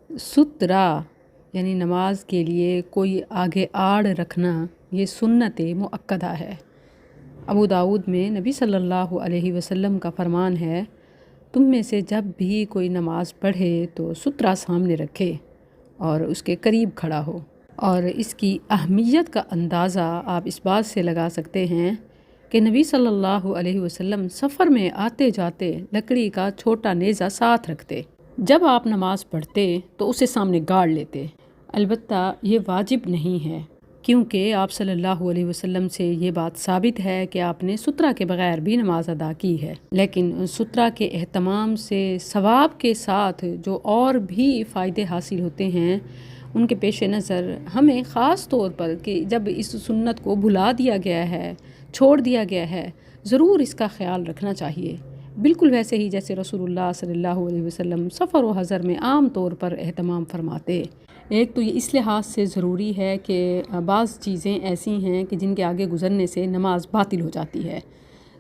سترہ یعنی نماز کے لیے کوئی آگے آڑ رکھنا یہ سنت مؤکدہ ہے۔ ابو داؤد میں نبی صلی اللہ علیہ وسلم کا فرمان ہے، تم میں سے جب بھی کوئی نماز پڑھے تو سترہ سامنے رکھے اور اس کے قریب کھڑا ہو۔ اور اس کی اہمیت کا اندازہ آپ اس بات سے لگا سکتے ہیں کہ نبی صلی اللہ علیہ وسلم سفر میں آتے جاتے لکڑی کا چھوٹا نیزہ ساتھ رکھتے۔ جب آپ نماز پڑھتے تو اسے سامنے گاڑ لیتے۔ البتہ یہ واجب نہیں ہے، کیونکہ آپ صلی اللہ علیہ وسلم سے یہ بات ثابت ہے کہ آپ نے سترہ کے بغیر بھی نماز ادا کی ہے، لیکن سترہ کے اہتمام سے ثواب کے ساتھ جو اور بھی فائدے حاصل ہوتے ہیں ان کے پیش نظر ہمیں خاص طور پر کہ جب اس سنت کو بھلا دیا گیا ہے، چھوڑ دیا گیا ہے، ضرور اس کا خیال رکھنا چاہیے، بالکل ویسے ہی جیسے رسول اللہ صلی اللہ علیہ وسلم سفر و حضر میں عام طور پر اہتمام فرماتے۔ ایک تو یہ اس لحاظ سے ضروری ہے کہ بعض چیزیں ایسی ہیں کہ جن کے آگے گزرنے سے نماز باطل ہو جاتی ہے،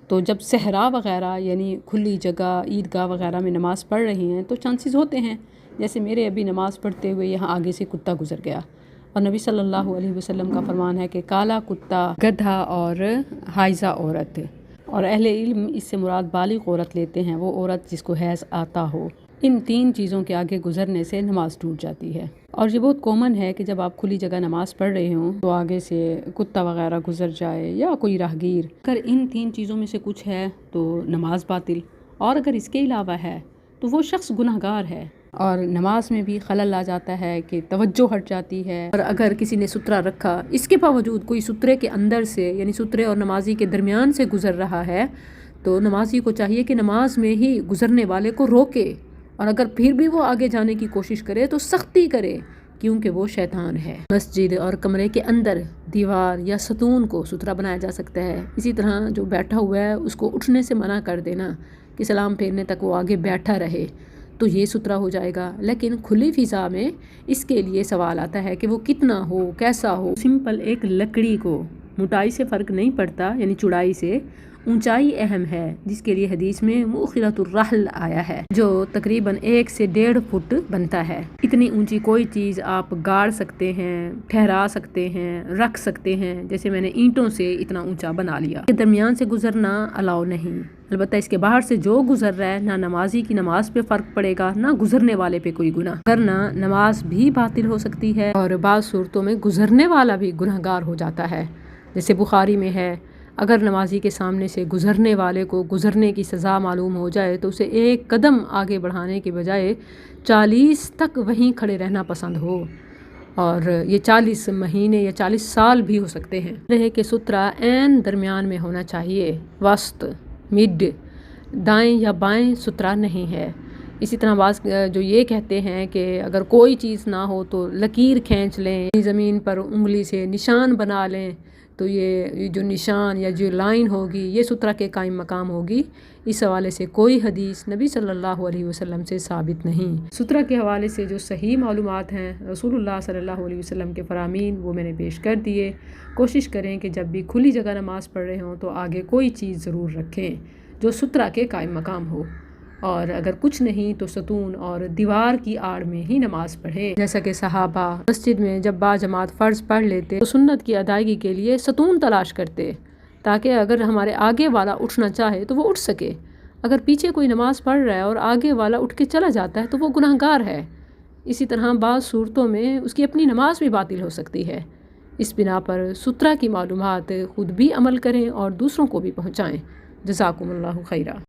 تو جب صحرا وغیرہ یعنی کھلی جگہ عیدگاہ وغیرہ میں نماز پڑھ رہے ہیں تو چانسز ہوتے ہیں، جیسے میرے ابھی نماز پڑھتے ہوئے یہاں آگے سے کتا گزر گیا، اور نبی صلی اللہ علیہ وسلم کا فرمان ہے کہ کالا کتا، گدھا اور حائضہ عورت، اور اہل علم اس سے مراد بالغ عورت لیتے ہیں، وہ عورت جس کو حیض آتا ہو، ان تین چیزوں کے آگے گزرنے سے نماز ٹوٹ جاتی ہے۔ اور یہ بہت کامن ہے کہ جب آپ کھلی جگہ نماز پڑھ رہے ہوں تو آگے سے کتا وغیرہ گزر جائے یا کوئی راہگیر، اگر ان تین چیزوں میں سے کچھ ہے تو نماز باطل، اور اگر اس کے علاوہ ہے تو وہ شخص گناہ گار ہے، اور نماز میں بھی خلل آ جاتا ہے کہ توجہ ہٹ جاتی ہے۔ اور اگر کسی نے سترہ رکھا، اس کے باوجود کوئی سترے کے اندر سے یعنی سترے اور نمازی کے درمیان سے گزر رہا ہے تو نمازی کو چاہیے کہ نماز میں ہی گزرنے والے کو روکے، اور اگر پھر بھی وہ آگے جانے کی کوشش کرے تو سختی کرے، کیونکہ وہ شیطان ہے۔ مسجد اور کمرے کے اندر دیوار یا ستون کو سترہ بنایا جا سکتا ہے، اسی طرح جو بیٹھا ہوا ہے اس کو اٹھنے سے منع کر دینا کہ سلام پھیرنے تک وہ آگے بیٹھا رہے، تو یہ سترہ ہو جائے گا۔ لیکن کھلی فضا میں اس کے لیے سوال آتا ہے کہ وہ کتنا ہو، کیسا ہو۔ سمپل ایک لکڑی کو موٹائی سے فرق نہیں پڑتا، یعنی چوڑائی سے، اونچائی اہم ہے، جس کے لیے حدیث میں مؤخرۃ الرحل آیا ہے، جو تقریباً 1 سے 1.5 فٹ بنتا ہے۔ اتنی اونچی کوئی چیز آپ گاڑ سکتے ہیں، ٹھہرا سکتے ہیں، رکھ سکتے ہیں، جیسے میں نے اینٹوں سے اتنا اونچا بنا لیا۔ کے درمیان سے گزرنا الاؤ نہیں، البتہ اس کے باہر سے جو گزر رہا ہے نہ نمازی کی نماز پہ فرق پڑے گا نہ گزرنے والے پہ کوئی گناہ، ورنہ نماز بھی باطل ہو سکتی ہے، اور بعض صورتوں میں گزرنے والا بھی گناہ گار ہو جاتا ہے، جیسے بخاری میں ہے، اگر نمازی کے سامنے سے گزرنے والے کو گزرنے کی سزا معلوم ہو جائے تو اسے 1 قدم آگے بڑھانے کے بجائے 40 تک وہیں کھڑے رہنا پسند ہو، اور یہ 40 مہینے یا 40 سال بھی ہو سکتے ہیں۔ رہے کہ سترہ عین درمیان میں ہونا چاہیے، وسط، مڈ، دائیں یا بائیں سترہ نہیں ہے۔ اسی طرح بعض جو یہ کہتے ہیں کہ اگر کوئی چیز نہ ہو تو لکیر کھینچ لیں، زمین پر انگلی سے نشان بنا لیں، تو یہ جو نشان یا جو لائن ہوگی یہ سترہ کے قائم مقام ہوگی۔ اس حوالے سے کوئی حدیث نبی صلی اللہ علیہ وسلم سے ثابت نہیں۔ سترہ کے حوالے سے جو صحیح معلومات ہیں رسول اللہ صلی اللہ علیہ وسلم کے فرامین، وہ میں نے پیش کر دیے۔ کوشش کریں کہ جب بھی کھلی جگہ نماز پڑھ رہے ہوں تو آگے کوئی چیز ضرور رکھیں جو سترہ کے قائم مقام ہو، اور اگر کچھ نہیں تو ستون اور دیوار کی آڑ میں ہی نماز پڑھیں، جیسا کہ صحابہ مسجد میں جب با جماعت فرض پڑھ لیتے تو سنت کی ادائیگی کے لیے ستون تلاش کرتے، تاکہ اگر ہمارے آگے والا اٹھنا چاہے تو وہ اٹھ سکے۔ اگر پیچھے کوئی نماز پڑھ رہا ہے اور آگے والا اٹھ کے چلا جاتا ہے تو وہ گناہ گار ہے۔ اسی طرح بعض صورتوں میں اس کی اپنی نماز بھی باطل ہو سکتی ہے۔ اس بنا پر سترہ کی معلومات خود بھی عمل کریں اور دوسروں کو بھی پہنچائیں۔ جزاکم اللہ خیرہ۔